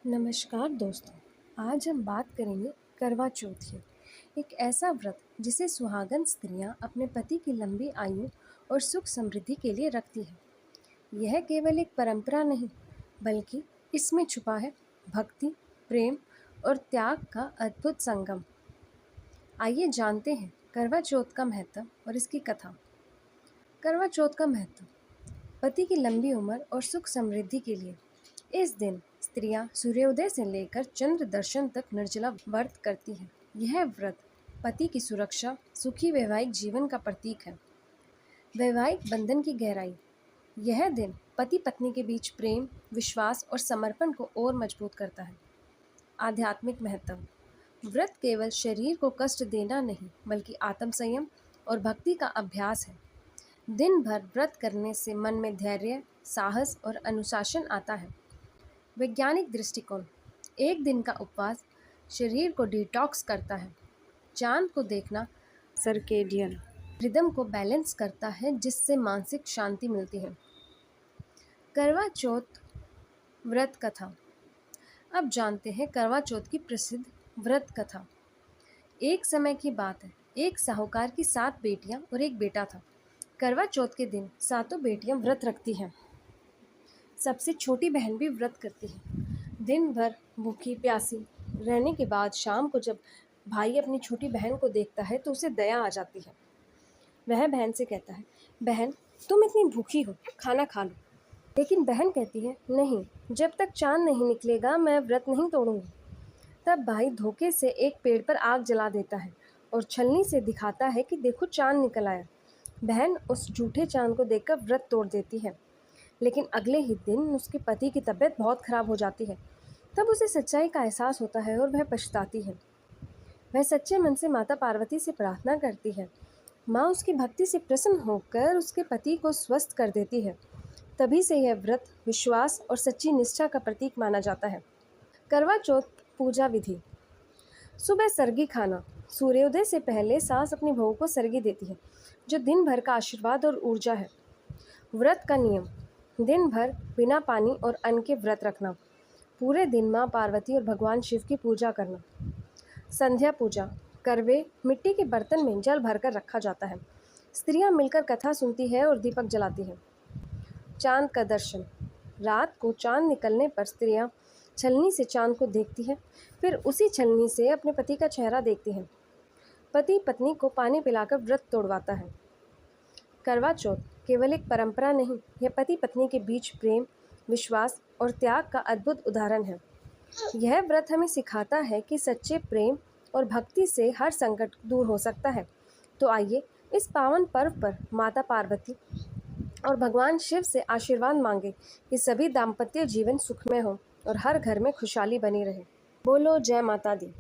नमस्कार दोस्तों। आज हम बात करेंगे करवा चौथ की। एक ऐसा व्रत जिसे सुहागन स्त्रियां अपने पति की लंबी आयु और सुख समृद्धि के लिए रखती हैं। यह केवल एक परंपरा नहीं, बल्कि इसमें छुपा है भक्ति, प्रेम और त्याग का अद्भुत संगम। आइए जानते हैं करवा चौथ का महत्व और इसकी कथा। करवा चौथ का महत्व: पति की लंबी उम्र और सुख समृद्धि के लिए इस दिन स्त्रियां सूर्योदय से लेकर चंद्र दर्शन तक निर्जला व्रत करती हैं। यह व्रत पति की सुरक्षा, सुखी वैवाहिक जीवन का प्रतीक है। वैवाहिक बंधन की गहराई: यह दिन पति पत्नी के बीच प्रेम, विश्वास और समर्पण को और मजबूत करता है। आध्यात्मिक महत्व: व्रत केवल शरीर को कष्ट देना नहीं, बल्कि आत्म संयम और भक्ति का अभ्यास है। दिन भर व्रत करने से मन में धैर्य, साहस और अनुशासन आता है। वैज्ञानिक दृष्टिकोण: एक दिन का उपवास शरीर को डिटॉक्स करता है। चांद को देखना सर्केडियन रिदम को बैलेंस करता है, जिससे मानसिक शांति मिलती है। करवा चौथ व्रत कथा। अब जानते हैं करवा चौथ की प्रसिद्ध व्रत कथा। एक समय की बात है, एक साहूकार की 7 बेटियां और एक बेटा था। करवा चौथ के दिन सातों बेटियां व्रत रखती हैं। सबसे छोटी बहन भी व्रत करती है। दिन भर भूखी प्यासी रहने के बाद शाम को जब भाई अपनी छोटी बहन को देखता है तो उसे दया आ जाती है। वह बहन से कहता है, बहन तुम इतनी भूखी हो, खाना खा लो। लेकिन बहन कहती है, नहीं, जब तक चांद नहीं निकलेगा मैं व्रत नहीं तोड़ूंगी। तब भाई धोखे से एक पेड़ पर आग जला देता है और छलनी से दिखाता है कि देखो चांद निकल आया। बहन उस झूठे चांद को देखकर व्रत तोड़ देती है। लेकिन अगले ही दिन उसके पति की तबीयत बहुत खराब हो जाती है। तब उसे सच्चाई का एहसास होता है और वह पछताती है। वह सच्चे मन से माता पार्वती से प्रार्थना करती है। माँ उसकी भक्ति से प्रसन्न होकर उसके पति को स्वस्थ कर देती है। तभी से यह व्रत विश्वास और सच्ची निष्ठा का प्रतीक माना जाता है। करवा चौथ पूजा विधि: सुबह सरगी खाना। सूर्योदय से पहले सास अपनी बहू को सरगी देती है, जो दिन भर का आशीर्वाद और ऊर्जा है। व्रत का नियम: दिन भर बिना पानी और अन्न के व्रत रखना। पूरे दिन माँ पार्वती और भगवान शिव की पूजा करना। संध्या पूजा: करवे मिट्टी के बर्तन में जल भरकर रखा जाता है। स्त्रियां मिलकर कथा सुनती है और दीपक जलाती है। चांद का दर्शन: रात को चांद निकलने पर स्त्रियां छलनी से चांद को देखती है, फिर उसी छलनी से अपने पति का चेहरा देखती हैं। पति पत्नी को पानी पिलाकर व्रत तोड़वाता है। करवा चौथ केवल एक परंपरा नहीं, यह पति पत्नी के बीच प्रेम, विश्वास और त्याग का अद्भुत उदाहरण है। यह व्रत हमें सिखाता है कि सच्चे प्रेम और भक्ति से हर संकट दूर हो सकता है। तो आइए इस पावन पर्व पर माता पार्वती और भगवान शिव से आशीर्वाद मांगे कि सभी दाम्पत्य जीवन सुखमय हो और हर घर में खुशहाली बनी रहे। बोलो जय माता दी।